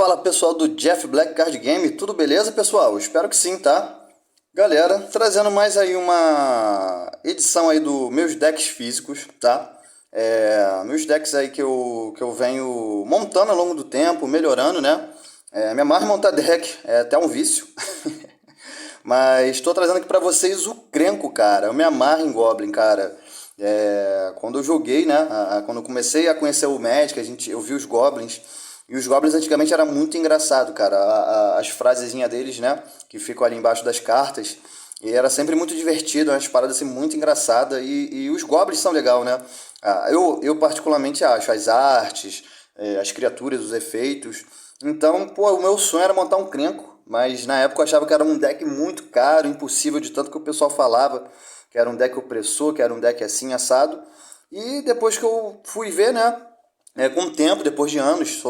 Fala pessoal do Jeff Black Card Game, tudo beleza pessoal? Espero que sim, tá? Galera, trazendo mais aí uma edição aí dos meus decks físicos, tá? Meus decks aí que eu venho montando ao longo do tempo, melhorando, né? Me amarro em montar deck, é até um vício. Mas estou trazendo aqui pra vocês o Crenco, cara. Eu me amarro em Goblin, cara. Quando eu joguei, né? Quando eu comecei a conhecer o Magic, eu vi os Goblins. E os Goblins antigamente era muito engraçado, cara. As frasezinhas deles, né? Que ficam ali embaixo das cartas. E era sempre muito divertido, umas paradas assim muito engraçadas. E os Goblins são legal, né? Eu particularmente acho as artes, as criaturas, os efeitos. Então, pô, o meu sonho era montar um Crenco. Mas na época eu achava que era um deck muito caro, impossível, de tanto que o pessoal falava que era um deck opressor, que era um deck assim, assado. E depois que eu fui ver, né? Com o tempo, depois de anos,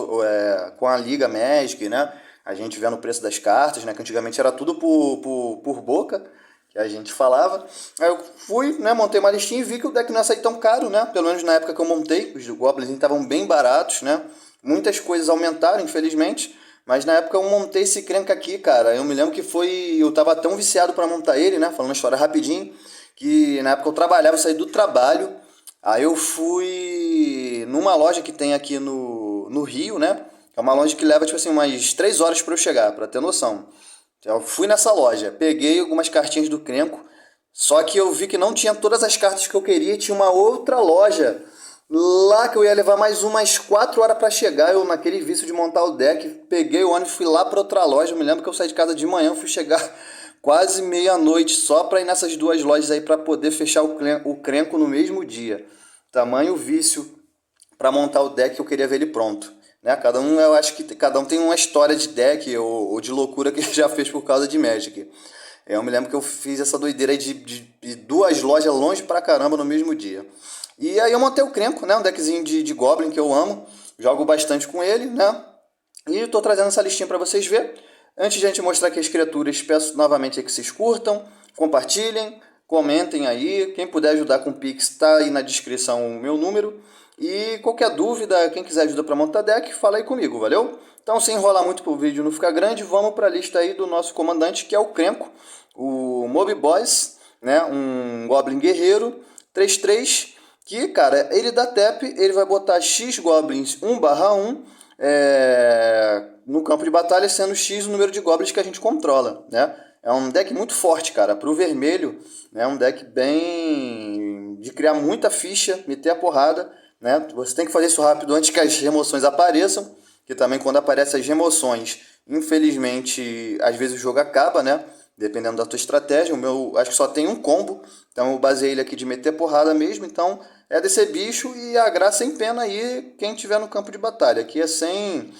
com a Liga Magic, né? A gente vendo o preço das cartas, né? Que antigamente era tudo por boca, que a gente falava. Aí eu fui, né? Montei uma listinha e vi que o deck não ia sair tão caro, né? Pelo menos na época que eu montei, os Goblins estavam bem baratos, né? Muitas coisas aumentaram, infelizmente. Mas na época eu montei esse Crenca aqui, cara. Eu me lembro que foi. Eu tava tão viciado para montar ele, né? Falando uma história rapidinho. Que na época eu trabalhava, eu saí do trabalho. Aí eu fui numa loja que tem aqui no Rio, né? É uma loja que leva, tipo assim, umas 3 horas para eu chegar, para ter noção. Então, eu fui nessa loja, peguei algumas cartinhas do Crenco, só que eu vi que não tinha todas as cartas que eu queria, tinha uma outra loja lá que eu ia levar mais umas 4 horas para chegar. Eu, naquele vício de montar o deck, peguei o ônibus, fui lá para outra loja. Eu me lembro que eu saí de casa de manhã, fui chegar quase meia-noite só para ir nessas duas lojas aí para poder fechar o Crenco no mesmo dia. Tamanho vício para montar o deck, eu queria ver ele pronto. Né? Eu acho que cada um tem uma história de deck ou de loucura que ele já fez por causa de Magic. Eu me lembro que eu fiz essa doideira aí de duas lojas longe pra caramba no mesmo dia. E aí eu montei o Crenco, né? Um deckzinho de Goblin que eu amo. Jogo bastante com ele, né? E estou trazendo essa listinha para vocês verem. Antes de a gente mostrar aqui as criaturas, peço novamente que vocês curtam, compartilhem, comentem aí. Quem puder ajudar com o Pix, está aí na descrição o meu número. E qualquer dúvida, quem quiser ajuda para montar deck, fala aí comigo, valeu? Então, sem enrolar muito para o vídeo não ficar grande, vamos para a lista aí do nosso comandante, que é o Crenco, o Mob Boss, né? Um Goblin Guerreiro, 3/3, que, cara, ele dá tap, ele vai botar X Goblins 1/1 no campo de batalha, sendo X o número de Goblins que a gente controla, né? É um deck muito forte, cara. Pro vermelho, é um deck bem de criar muita ficha, meter a porrada, né? Você tem que fazer isso rápido antes que as remoções apareçam, que também quando aparecem as remoções, infelizmente, às vezes o jogo acaba, né? Dependendo da tua estratégia. O meu, acho que só tem um combo, então eu baseei ele aqui de meter porrada mesmo. Então é descer bicho e a graça em pena aí quem tiver no campo de batalha. Aqui é sem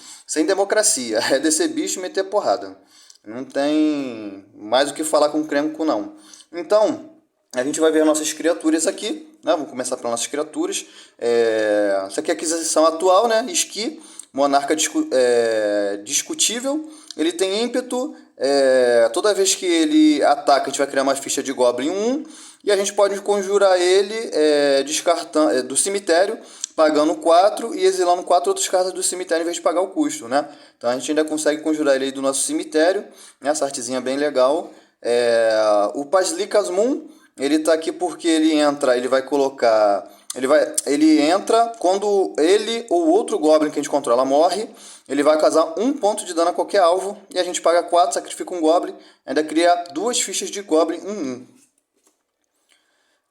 democracia, é descer bicho e meter porrada. Não tem mais o que falar com o Crenco, não. Então, a gente vai ver nossas criaturas aqui, né? Vamos começar pelas nossas criaturas. Isso aqui é a aquisição atual, né? Esqui, monarca discutível. Ele tem ímpeto. Toda vez que ele ataca, a gente vai criar uma ficha de Goblin 1. E a gente pode conjurar ele descartando, do cemitério, pagando 4 e exilando 4 outras cartas do cemitério em vez de pagar o custo, né? Então a gente ainda consegue conjurar ele aí do nosso cemitério, né? Essa artezinha bem legal. O Paslikas Moon, ele tá aqui porque ele entra, ele vai colocar... Ele entra quando ele ou outro Goblin que a gente controla morre, ele vai causar 1 ponto de dano a qualquer alvo, e a gente paga 4, sacrifica um Goblin, ainda cria 2 fichas de Goblin 1/1.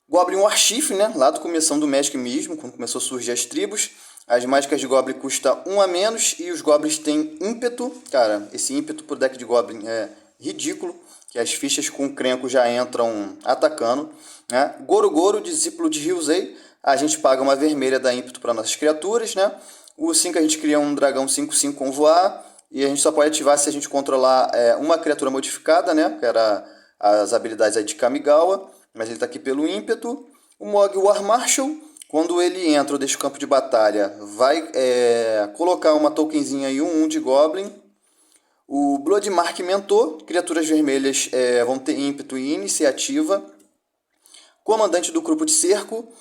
Goblin Warchief, né? Lá do começo do Magic mesmo, quando começou a surgir as tribos. As mágicas de Goblin custam 1 a menos e os Goblins têm ímpeto. Cara, esse ímpeto pro deck de Goblin é ridículo, que as fichas com Crenco já entram atacando. Né? Goro, discípulo de Ryuzei. A gente paga uma vermelha da ímpeto para nossas criaturas, né? O 5 a gente cria um dragão 5/5 com voar. E a gente só pode ativar se a gente controlar uma criatura modificada, né? Que era as habilidades aí de Kamigawa. Mas ele está aqui pelo ímpeto. O Mog War Marshal, quando ele entra ou deixa o campo de batalha, vai colocar uma tokenzinha aí, 1/1 de Goblin. O Bloodmark Mentor, criaturas vermelhas vão ter ímpeto e iniciativa. Comandante do grupo de cerco,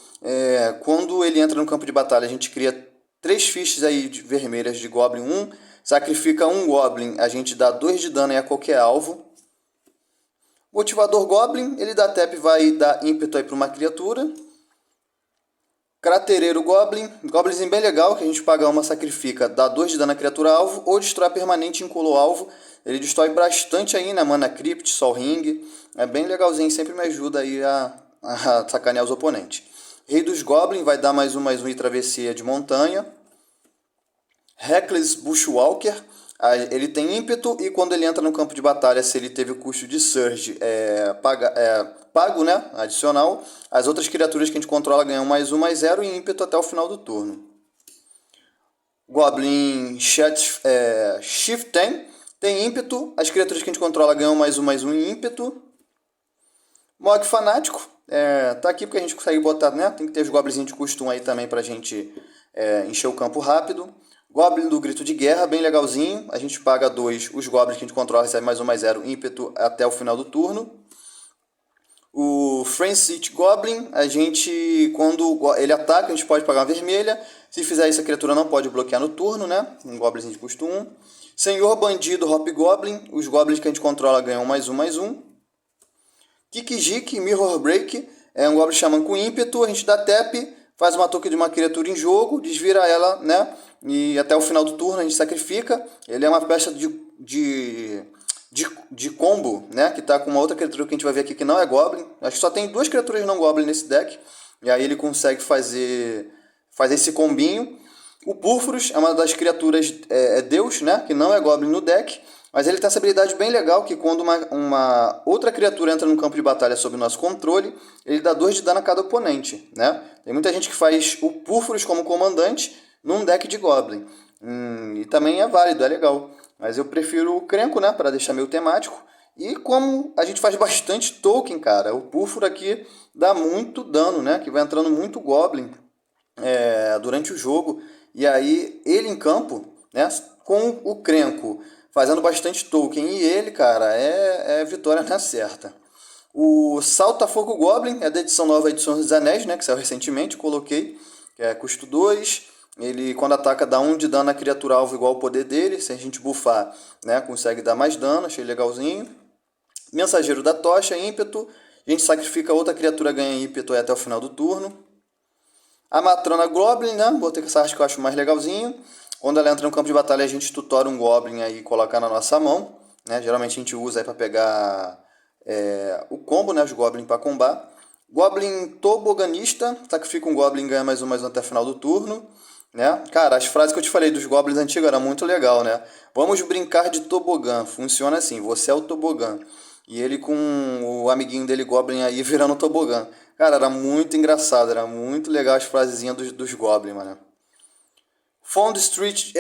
quando ele entra no campo de batalha, a gente cria 3 fichas aí vermelhas de Goblin 1, Sacrifica um Goblin, a gente dá 2 de dano a qualquer alvo. Motivador Goblin, ele dá tap, vai dar ímpeto aí para uma criatura. Cratereiro Goblin, Goblinzinho bem legal, que a gente paga uma, sacrifica, dá 2 de dano à criatura alvo, ou destrói permanente incolor alvo. Ele destrói bastante aí, né, Mana Crypt, Sol Ring, é bem legalzinho, sempre me ajuda aí a sacanear os oponentes. Rei dos Goblins vai dar mais um e travessia de montanha. Reckless Bushwalker, ele tem ímpeto e quando ele entra no campo de batalha, se ele teve o custo de Surge pago, né, adicional, as outras criaturas que a gente controla ganham +1/+0 e ímpeto até o final do turno. Goblin Chieftain tem ímpeto, as criaturas que a gente controla ganham +1/+1 e ímpeto. Mog Fanático, tá aqui porque a gente consegue botar, né, tem que ter os Goblinzinhos de custo 1 aí também pra gente encher o campo rápido. Goblin do Grito de Guerra, bem legalzinho. A gente paga 2, os Goblins que a gente controla recebem +1/+0, ímpeto até o final do turno. O Frenzied Goblin, a gente, quando ele ataca, a gente pode pagar uma vermelha. Se fizer isso, a criatura não pode bloquear no turno, né? Um Goblinzinho de custo 1. Senhor Bandido Hobgoblin, os Goblins que a gente controla ganham +1/+1. Kikijiki Mirror Break, é um Goblin Xamã com ímpeto, a gente dá tap, faz uma token de uma criatura em jogo, desvira ela, né? E até o final do turno a gente sacrifica. Ele é uma peça de combo, né? Que tá com uma outra criatura que a gente vai ver aqui que não é Goblin. Acho que só tem 2 criaturas não Goblin nesse deck. E aí ele consegue fazer esse combinho. O Púrfuros é uma das criaturas Deus, né? Que não é Goblin no deck. Mas ele tem essa habilidade bem legal que quando uma outra criatura entra no campo de batalha sob nosso controle, ele dá 2 de dano a cada oponente, né? Tem muita gente que faz o Púrfuros como comandante num deck de Goblin. E também é válido, é legal. Mas eu prefiro o Krenko, né? Para deixar meio temático. E como a gente faz bastante token, cara, o Púrfuro aqui dá muito dano, né? Que vai entrando muito Goblin durante o jogo. E aí ele em campo, né? Com o Krenko fazendo bastante token. E ele, cara, é vitória na certa. O Salta-Fogo Goblin é da edição nova de Senhor dos Anéis, né? Que saiu recentemente, coloquei. Que é custo 2. Ele, quando ataca, dá 1 de dano a criatura alvo igual ao poder dele. Se a gente buffar, né? Consegue dar mais dano, achei legalzinho. Mensageiro da Tocha, ímpeto. A gente sacrifica outra criatura, ganha ímpeto até o final do turno. A Matrona Goblin, né? Botei essa arte que eu acho mais legalzinho. Quando ela entra no campo de batalha, a gente tutora um Goblin aí e coloca na nossa mão, né? Geralmente a gente usa aí para pegar o combo, né? Os Goblin para combar. Goblin Toboganista, sacrifica um Goblin e ganha +1/+1 até o final do turno, né? Cara, as frases que eu te falei dos Goblins antigos eram muito legal, né? Vamos brincar de tobogã. Funciona assim, você é o tobogã. E ele com o amiguinho dele Goblin aí virando tobogã. Cara, era muito engraçado, era muito legal as frasezinhas dos Goblin, mano. Fond Street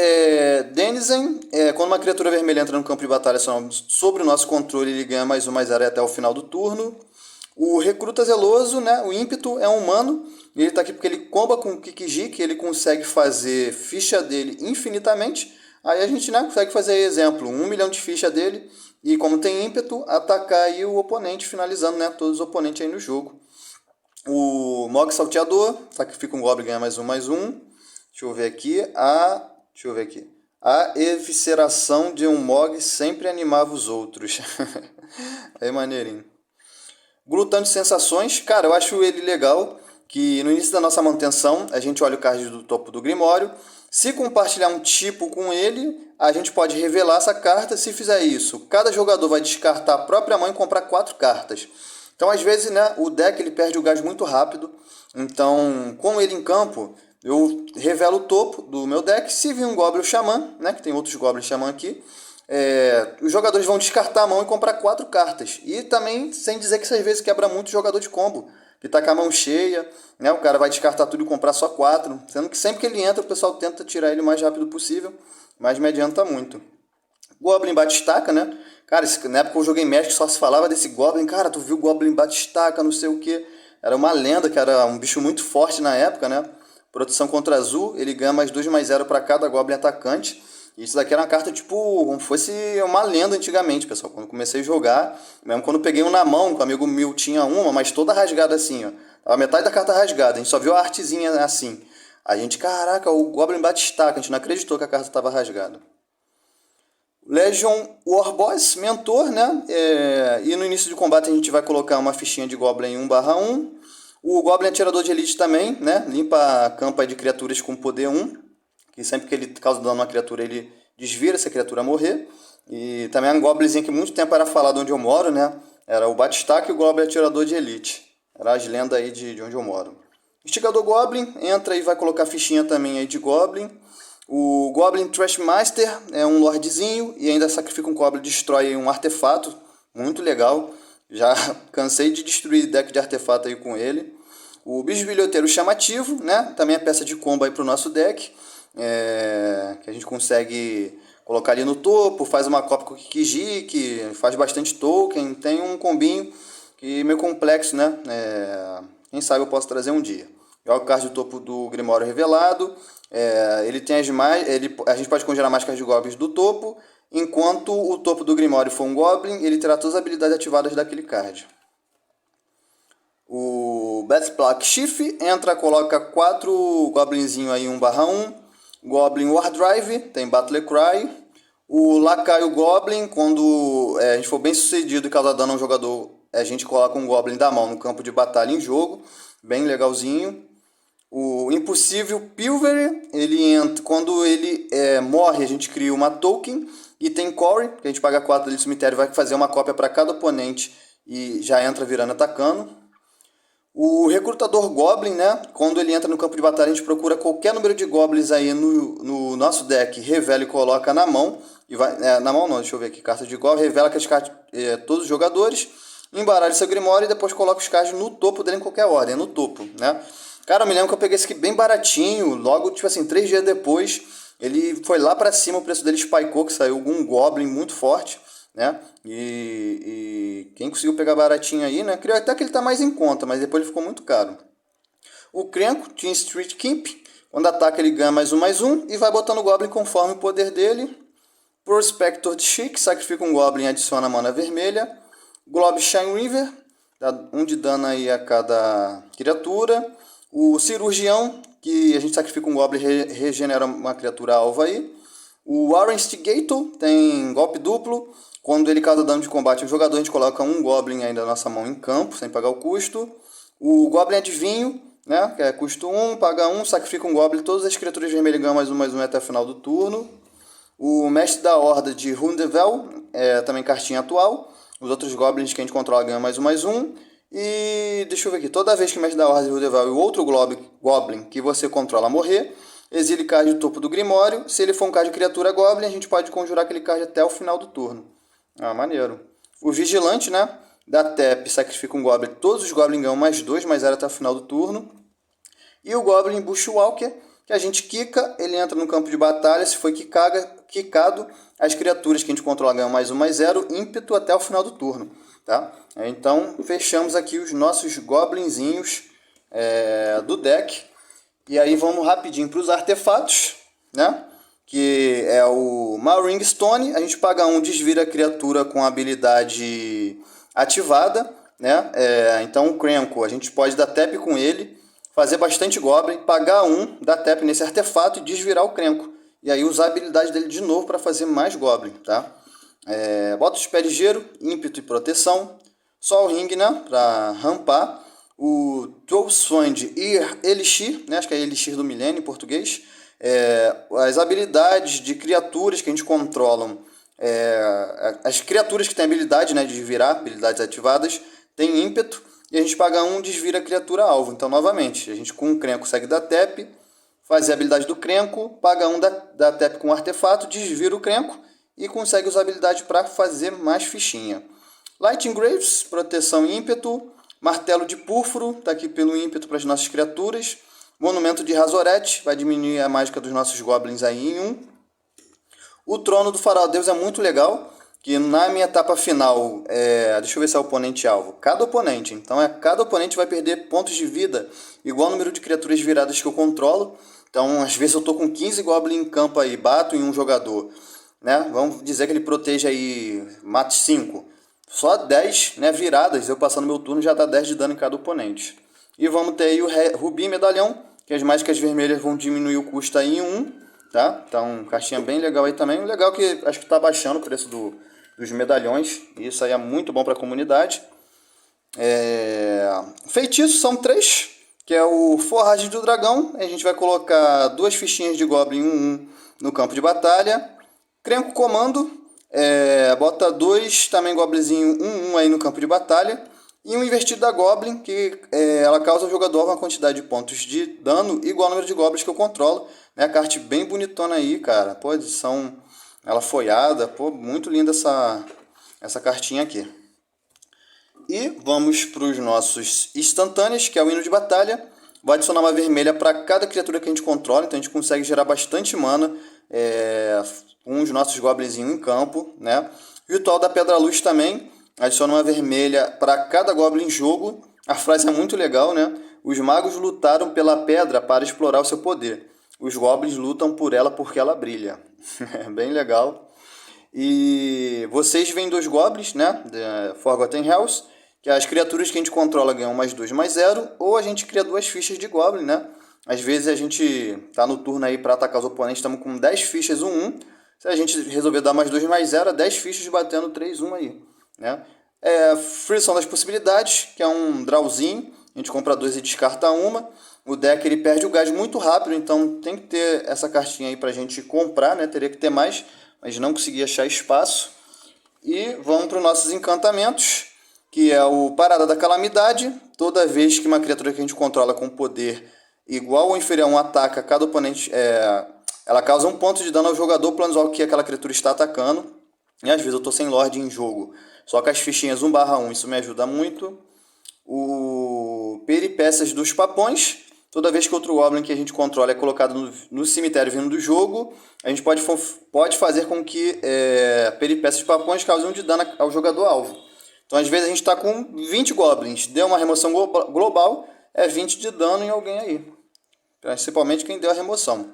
Denizen, quando uma criatura vermelha entra no campo de batalha sobre o nosso controle, ele ganha +1/+0 até o final do turno. O Recruta Zeloso, né, o ímpeto é um humano, e ele está aqui porque ele comba com o Kikiji, que ele consegue fazer ficha dele infinitamente. Aí a gente, né, consegue fazer, exemplo, 1 milhão de ficha dele, e como tem ímpeto, atacar aí o oponente, finalizando, né, todos os oponentes aí no jogo. O Mog Salteador, sacrifica um Goblin e ganha +1/+1. Deixa eu ver aqui. A evisceração de um Mog sempre animava os outros. Aí, maneirinho. Glutão de Sensações. Cara, eu acho ele legal. Que no início da nossa manutenção, a gente olha o card do topo do Grimório. Se compartilhar um tipo com ele, a gente pode revelar essa carta. Se fizer isso, cada jogador vai descartar a própria mão e comprar 4 cartas. Então, às vezes, né, o deck ele perde o gás muito rápido. Então, com ele em campo, eu revelo o topo do meu deck. Se vir um Goblin Xamã, né, que tem outros Goblin Xamã aqui, os jogadores vão descartar a mão e comprar 4 cartas. E também, sem dizer que isso às vezes quebra muito o jogador de combo, que tá com a mão cheia, né, o cara vai descartar tudo e comprar só 4. Sendo que sempre que ele entra, o pessoal tenta tirar ele o mais rápido possível, mas me adianta muito. Goblin Batistaca, né? Cara, na época eu joguei Magic, só se falava desse Goblin. Cara, tu viu o Goblin Batistaca, não sei o que. Era uma lenda, que era um bicho muito forte na época, né? Proteção contra azul, ele ganha +2/+0 para cada Goblin atacante. E isso daqui era uma carta tipo, como fosse uma lenda antigamente, pessoal. Quando eu comecei a jogar, mesmo quando eu peguei um na mão, que o amigo meu tinha uma, mas toda rasgada assim, ó. Tava metade da carta rasgada, a gente só viu a artezinha assim. A gente, caraca, o Goblin Batistaca, a gente não acreditou que a carta estava rasgada. Legion Warboss, mentor, né? E no início de combate a gente vai colocar uma fichinha de Goblin 1/1. O Goblin Atirador de Elite também, né? Limpa a campa de criaturas com poder 1. Que sempre que ele causa dano a uma criatura, ele desvira se a criatura morrer. E também é um Goblinzinho que muito tempo era falado onde eu moro, né? Era o Batistaca e o Goblin Atirador de Elite. Era as lendas aí de onde eu moro. Instigador Goblin, entra e vai colocar fichinha também aí de Goblin. O Goblin Trashmaster é um lordzinho e ainda sacrifica um Goblin, destrói um artefato. Muito legal. Já cansei de destruir deck de artefato aí com ele. O Bisbilhoteiro chamativo, né? Também é peça de combo aí pro nosso deck. Que a gente consegue colocar ali no topo, faz uma cópia com o Kikijiki, faz bastante token, tem um combinho que é meio complexo, né? Quem sabe eu posso trazer um dia. Joga o card do topo do Grimório Revelado. Ele tem a gente pode congelar mais cards de goblins do topo. Enquanto o topo do Grimório for um Goblin, ele terá todas as habilidades ativadas daquele card. O Batplaque Chief entra, coloca 4 Goblinzinho aí 1/1. Goblin Wardrive, tem Battle Cry. O Lacaio Goblin, quando a gente for bem sucedido e causar dano a um jogador, a gente coloca um Goblin da mão no campo de batalha em jogo. Bem legalzinho. O Impossível Pilvery, ele entra, quando ele morre, a gente cria uma token. E tem Core, que a gente paga 4 ali do cemitério, vai fazer uma cópia para cada oponente e já entra virando atacando. O Recrutador Goblin, né? Quando ele entra no campo de batalha, a gente procura qualquer número de Goblins aí no nosso deck, revela e coloca na mão. E vai, na mão não, deixa eu ver aqui, carta de Goblin, revela que as cartas, todos os jogadores, embaralha seu Grimório e depois coloca os cards no topo dele em qualquer ordem, no topo, né? Cara, eu me lembro que eu peguei esse aqui bem baratinho, logo, tipo assim, 3 dias depois, ele foi lá pra cima, o preço dele spikeou, que saiu algum Goblin muito forte, né? E quem conseguiu pegar baratinho aí, né? Creio até que ele tá mais em conta, mas depois ele ficou muito caro. O Krenko, Team Street Kimp, quando ataca ele ganha +1/+1 e vai botando o Goblin conforme o poder dele. Prospector de Chic, sacrifica um Goblin e adiciona a mana vermelha. Glob Shine River, dá 1 de dano aí a cada criatura. O Cirurgião, que a gente sacrifica um Goblin e regenera uma criatura alvo aí. O Warren Instigator tem golpe duplo. Quando ele causa dano de combate ao jogador, a gente coloca um Goblin aí da nossa mão em campo, sem pagar o custo. O Goblin Adivinho, né, que é custo 1, paga 1, sacrifica um Goblin. Todas as criaturas vermelhas ganham +1/+1 até o final do turno. O Mestre da Horda de Rundevel, também cartinha atual. Os outros Goblins que a gente controla ganham +1/+1. E deixa eu ver aqui, toda vez que o Mestre da Horda de Rundevel e o outro Goblin que você controla morrer, exile card do topo do Grimório. Se ele for um card de criatura Goblin, a gente pode conjurar aquele card até o final do turno. Maneiro. O Vigilante, né? Da tap, sacrifica um Goblin. Todos os Goblins ganham +2/+0 até o final do turno. E o Goblin Bushwalker, que a gente quica, ele entra no campo de batalha. Se foi quicado, as criaturas que a gente controla ganham +1/+0, ímpeto até o final do turno. Tá? Então, fechamos aqui os nossos Goblinzinhos do deck. E aí vamos rapidinho para os artefatos, né? Que é o Marring Stone, a gente paga 1, desvira a criatura com habilidade ativada, né? Então o Krenko, a gente pode dar tap com ele, fazer bastante Goblin, pagar 1, dar tap nesse artefato e desvirar o Krenko. E aí usar a habilidade dele de novo para fazer mais Goblin, tá? Bota os pés ligeiros, ímpeto e proteção. Só o ring, né? Para rampar. O Trollsfund e Elixir, né? Acho que é Elixir do Milênio em português. As habilidades de criaturas que a gente controla, as criaturas que têm habilidade, né, de virar, habilidades ativadas, tem ímpeto, e a gente paga 1, desvira a criatura alvo. Então, novamente, a gente com o Krenko consegue dar tap, fazer a habilidade do Krenko, paga 1, dá tap com o artefato, desvira o Krenko e consegue usar a habilidade para fazer mais fichinha. Lightning Graves, proteção e ímpeto. Martelo de Púrfuro, está aqui pelo ímpeto para as nossas criaturas. Monumento de Razoret, vai diminuir a mágica dos nossos Goblins aí em 1. O Trono do Faraó Deus é muito legal, que na minha etapa final, deixa eu ver se é o oponente alvo. Cada oponente, então cada oponente vai perder pontos de vida, igual ao número de criaturas viradas que eu controlo. Então, às vezes eu tô com 15 Goblins em campo aí, bato em um jogador, né? Vamos dizer que ele proteja aí, mate 5. Só 10, né, viradas, eu passando meu turno já dá 10 de dano em cada oponente. E vamos ter aí o Rubi Medalhão, que as mágicas vermelhas vão diminuir o custo aí em 1. tá? Então, caixinha bem legal aí também. O legal é que acho que tá baixando o preço dos medalhões. E isso aí é muito bom para a comunidade. Feitiços são 3, que é o Forragem do Dragão. A gente vai colocar 2 fichinhas de Goblin 1/1 no campo de batalha. Crenco Comando, bota 2 também Goblinzinho 1/1 aí no campo de batalha. E um Invertido da Goblin, que ela causa ao jogador uma quantidade de pontos de dano igual ao número de Goblins que eu controlo. Né? A carta bem bonitona aí, cara. Pô, edição ela folhada. Pô, muito linda essa cartinha aqui. E vamos para os nossos instantâneos, que é o Hino de Batalha. Vai adicionar uma vermelha para cada criatura que a gente controla, então a gente consegue gerar bastante mana com os nossos goblinzinhos em campo. Né? Ritual da Pedra Luz também, adiciona uma vermelha para cada goblin em jogo. A frase é muito legal, né? Os magos lutaram pela pedra para explorar o seu poder. Os goblins lutam por ela porque ela brilha. É bem legal. E vocês veem 2 goblins, né? Forgotten Hells, que as criaturas que a gente controla ganham +2/+0, ou a gente cria 2 fichas de Goblin, né? Às vezes a gente tá no turno aí para atacar os oponentes, estamos com 10 fichas 1/1. Se a gente resolver dar +2/+0, 10 fichas batendo 3/1 aí, né? Frição das Possibilidades, que é um drawzinho, a gente compra 2 e descarta uma. O deck ele perde o gás muito rápido, então tem que ter essa cartinha aí pra gente comprar, né? Teria que ter mais, mas não consegui achar espaço. E vamos para os nossos encantamentos, que é o Parada da Calamidade. Toda vez que uma criatura que a gente controla com poder igual ou inferior a 1 ataca, cada oponente ela causa 1 ponto de dano ao jogador planeswalker que aquela criatura está atacando. E às vezes eu estou sem Lorde em jogo, só com as fichinhas 1/1, isso me ajuda muito. O Peripécias dos Papões. Toda vez que outro Goblin que a gente controla é colocado no cemitério vindo do jogo, a gente pode fazer com que Peripécias dos Papões causem 1 de dano ao jogador alvo. Então, às vezes, a gente está com 20 Goblins, deu uma remoção global, é 20 de dano em alguém aí. Principalmente quem deu a remoção.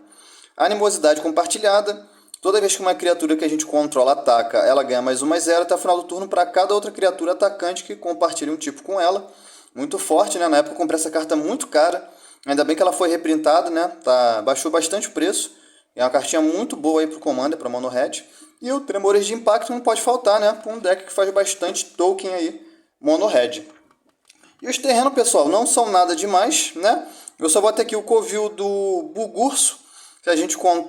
Animosidade Compartilhada. Toda vez que uma criatura que a gente controla ataca, ela ganha +1/+0 até o final do turno para cada outra criatura atacante que compartilha um tipo com ela. Muito forte, né? Na época eu comprei essa carta muito cara. Ainda bem que ela foi reprintada, né? Baixou bastante o preço. É uma cartinha muito boa aí pro Commander, para Mono Red. E o Tremores de Impacto não pode faltar, né? Um deck que faz bastante token aí, Mono Red. E os terrenos, pessoal, não são nada demais, né? Eu só vou ter aqui o Covil do Bugurso.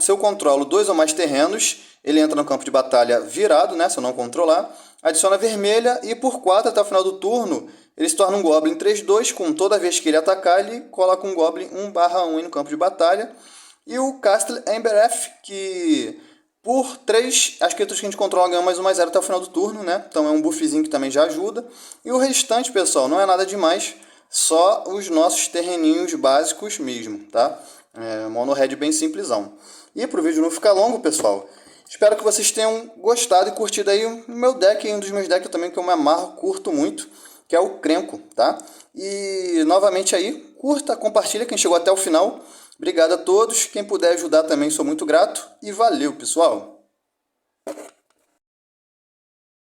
Se eu controlo 2 ou mais terrenos, ele entra no campo de batalha virado, né? Se eu não controlar. Adiciona vermelha e por 4 até o final do turno, ele se torna um Goblin 3/2, com toda vez que ele atacar, ele coloca um Goblin 1/1 no campo de batalha. E o Castle Embereth, que por 3, as criaturas que a gente controla ganham +1/+0 até o final do turno, né? Então é um buffzinho que também já ajuda. E o restante, pessoal, não é nada demais, só os nossos terreninhos básicos mesmo, tá? Mono Red bem simplesão. E para o vídeo não ficar longo, pessoal, espero que vocês tenham gostado e curtido aí o meu deck, um dos meus decks também que eu me amarro, curto muito, que é o Crenco, tá? E novamente aí, curta, compartilha quem chegou até o final. Obrigado a todos, quem puder ajudar também sou muito grato e valeu, pessoal!